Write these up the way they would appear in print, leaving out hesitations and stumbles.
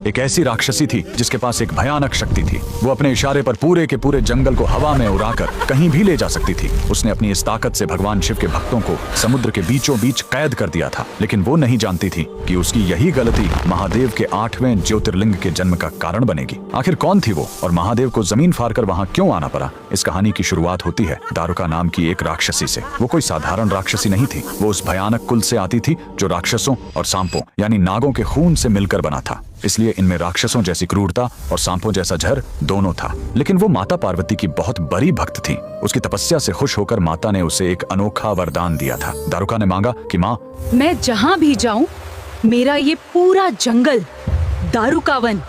एक ऐसी राक्षसी थी जिसके पास एक भयानक शक्ति थी। वो अपने इशारे पर पूरे के पूरे जंगल को हवा में उड़ाकर कहीं भी ले जा सकती थी। उसने अपनी इस ताकत से भगवान शिव के भक्तों को समुद्र के बीचों बीच कैद कर दिया था, लेकिन वो नहीं जानती थी कि उसकी यही गलती महादेव के 8वें ज्योतिर्लिंग के जन्म का कारण बनेगी। आखिर कौन थी वो और महादेव को जमीन फाड़ कर वहाँ क्यों आना पड़ा? इस कहानी की शुरुआत होती है दारुका नाम की एक राक्षसी से। वो कोई साधारण राक्षसी नहीं थी, वो उस भयानक कुल से आती थी जो राक्षसों और सांपों यानी नागों के खून से मिलकर बना था। इसलिए इनमें राक्षसों जैसी क्रूरता और सांपों जैसा झर दोनों था। लेकिन वो माता पार्वती की बहुत बड़ी भक्त थी। उसकी तपस्या से खुश होकर माता ने उसे एक अनोखा वरदान दिया था। दारुका ने मांगा कि माँ, मैं जहाँ भी जाऊँ मेरा ये पूरा जंगल दारुका वन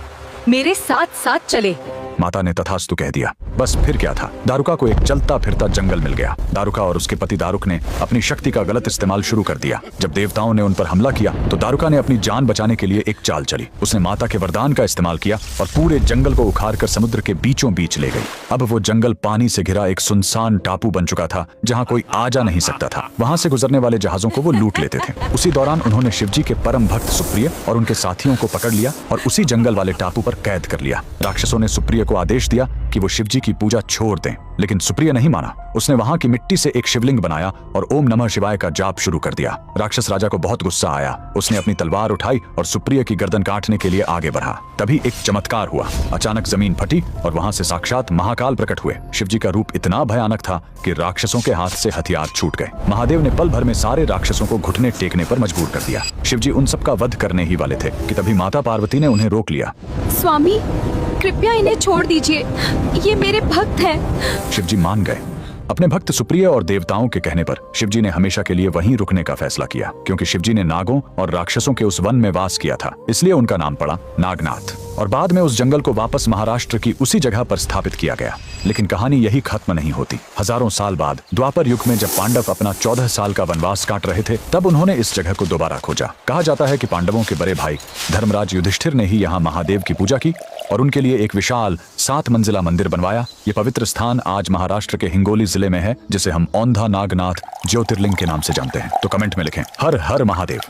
मेरे साथ साथ चले। माता ने तथास्तु कह दिया। बस फिर क्या था, दारुका को एक चलता फिरता जंगल मिल गया। दारुका और उसके पति दारुक ने अपनी शक्ति का गलत इस्तेमाल शुरू कर दिया। जब देवताओं ने उन पर हमला किया तो दारुका ने अपनी जान बचाने के लिए एक चाल चली। उसने माता के वरदान का इस्तेमाल किया और पूरे जंगल को उखाड़कर समुद्र के बीचों बीच ले गई। अब वो जंगल पानी से घिरा एक सुनसान टापू बन चुका था जहाँ कोई आ जा नहीं सकता था। वहाँ से गुजरने वाले जहाजों को वो लूट लेते थे। उसी दौरान उन्होंने शिवजी के परम भक्त सुप्रिय और उनके साथियों को पकड़ लिया और उसी जंगल वाले टापू पर कैद कर लिया। राक्षसों ने सुप्रिय को आदेश दिया कि वो शिवजी की पूजा छोड़ दें, लेकिन सुप्रिय नहीं माना। उसने वहां की मिट्टी से एक शिवलिंग बनाया और ओम नमः शिवाय का जाप शुरू कर दिया। राक्षस राजा को बहुत गुस्सा आया। उसने अपनी तलवार उठाई और सुप्रिय की गर्दन काटने के लिए आगे बढ़ा। तभी एक चमत्कार हुआ। अचानक जमीन फटी और वहां से साक्षात महाकाल प्रकट हुए। शिवजी का रूप इतना भयानक था कि राक्षसों के हाथ से हथियार छूट गए। महादेव ने पल भर में सारे राक्षसों को घुटने टेकने पर मजबूर कर दिया। शिवजी उन सबका वध करने ही वाले थे कि तभी माता पार्वती ने उन्हें रोक लिया। स्वामी, कृपया इन्हें छोड़ दीजिए, ये मेरे भक्त हैं। शिवजी मान गए। अपने भक्त सुप्रिय और देवताओं के कहने पर शिवजी ने हमेशा के लिए वहीं रुकने का फैसला किया, क्योंकि शिवजी ने नागों और राक्षसों के उस वन में वास किया था। इसलिए उनका नाम पड़ा नागनाथ। और बाद में उस जंगल को वापस महाराष्ट्र की उसी जगह पर स्थापित किया गया। लेकिन कहानी यही खत्म नहीं होती। हजारों साल बाद द्वापर युग में जब पांडव अपना 14 साल का वनवास काट रहे थे, तब उन्होंने इस जगह को दोबारा खोजा। कहा जाता है कि पांडवों के बड़े भाई धर्मराज युधिष्ठिर ने ही यहाँ महादेव की पूजा की और उनके लिए एक विशाल 7 मंजिला मंदिर बनवाया। ये पवित्र स्थान आज महाराष्ट्र के हिंगोली जिले में है, जिसे हम औंधा नागनाथ ज्योतिर्लिंग के नाम से जानते हैं। तो कमेंट में लिखें हर हर महादेव।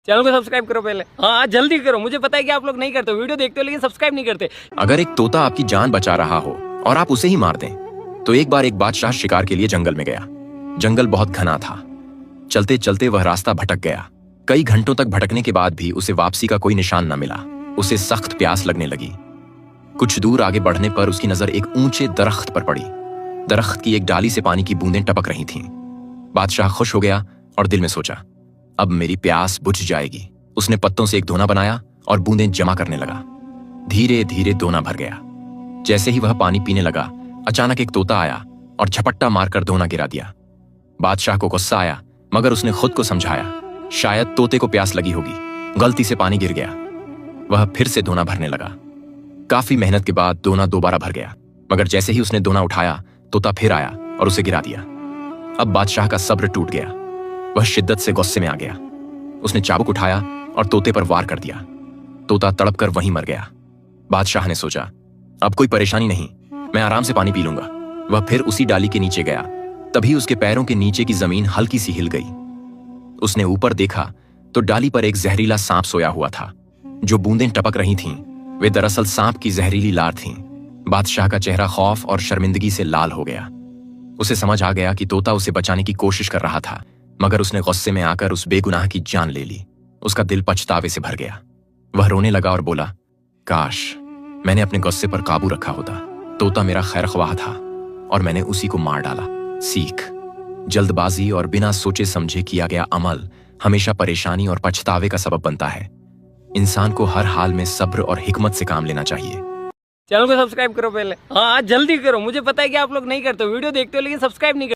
चैनल को सब्सक्राइब करो पहले। हाँ जल्दी करो, मुझे पता है कि आप लोग नहीं करते, वीडियो देखते हो लेकिन सब्सक्राइब नहीं करते। अगर एक तोता आपकी जान बचा रहा हो और आप उसे ही मार दें, तो एक बार एक बादशाह शिकार के लिए जंगल में गया। जंगल बहुत घना था। चलते चलते वह रास्ता भटक गया। कई घंटों तक भटकने के बाद भी उसे वापसी का कोई निशान न मिला। उसे सख्त प्यास लगने लगी। कुछ दूर आगे बढ़ने पर उसकी नजर एक ऊंचे दरख्त पर पड़ी। दरख्त की एक डाली से पानी की बूंदें टपक रही थीं। बादशाह खुश हो गया और दिल में सोचा, अब मेरी प्यास बुझ जाएगी। उसने पत्तों से एक दोना बनाया और बूंदें जमा करने लगा। धीरे धीरे दोना भर गया। जैसे ही वह पानी पीने लगा, अचानक एक तोता आया और झपट्टा मारकर दोना गिरा दिया। बादशाह को गुस्सा आया, मगर उसने खुद को समझाया, शायद तोते को प्यास लगी होगी, गलती से पानी गिर गया। वह फिर से दोना भरने लगा। काफी मेहनत के बाद दोना दोबारा भर गया, मगर जैसे ही उसने दोना उठाया, तोता फिर आया और उसे गिरा दिया। अब बादशाह का सब्र टूट गया। वह शिद्दत से गुस्से में आ गया। उसने चाबुक उठाया और तोते पर वार कर दिया। तोता तड़पकर वहीं मर गया। बादशाह ने सोचा, अब कोई परेशानी नहीं, मैं आराम से पानी पी लूंगा। वह फिर उसी डाली के नीचे गया। तभी उसके पैरों के नीचे की जमीन हल्की सी हिल गई। उसने ऊपर देखा तो डाली पर एक जहरीला सांप सोया हुआ था। जो बूंदें टपक रही थीं, वे दरअसल सांप की जहरीली लार थीं। बादशाह का चेहरा खौफ और शर्मिंदगी से लाल हो गया। उसे समझ आ गया कि तोता उसे बचाने की कोशिश कर रहा था, मगर उसने गुस्से में आकर उस बेगुनाह की जान ले ली। उसका दिल पछतावे से भर गया। वह रोने लगा और बोला, काश मैंने अपने गुस्से पर काबू रखा होता। तोता मेरा खैरख्वाह था और मैंने उसी को मार डाला। सीख: जल्दबाजी और बिना सोचे समझे किया गया अमल हमेशा परेशानी और पछतावे का सबब बनता है। इंसान को हर हाल में सब्र और हिकमत से काम लेना चाहिए। चैनल को सब्सक्राइब करो पहले। हाँ जल्दी करो, मुझे पता है कि आप लोग नहीं करते, वीडियो देखते हो लेकिन सब्सक्राइब नहीं करते।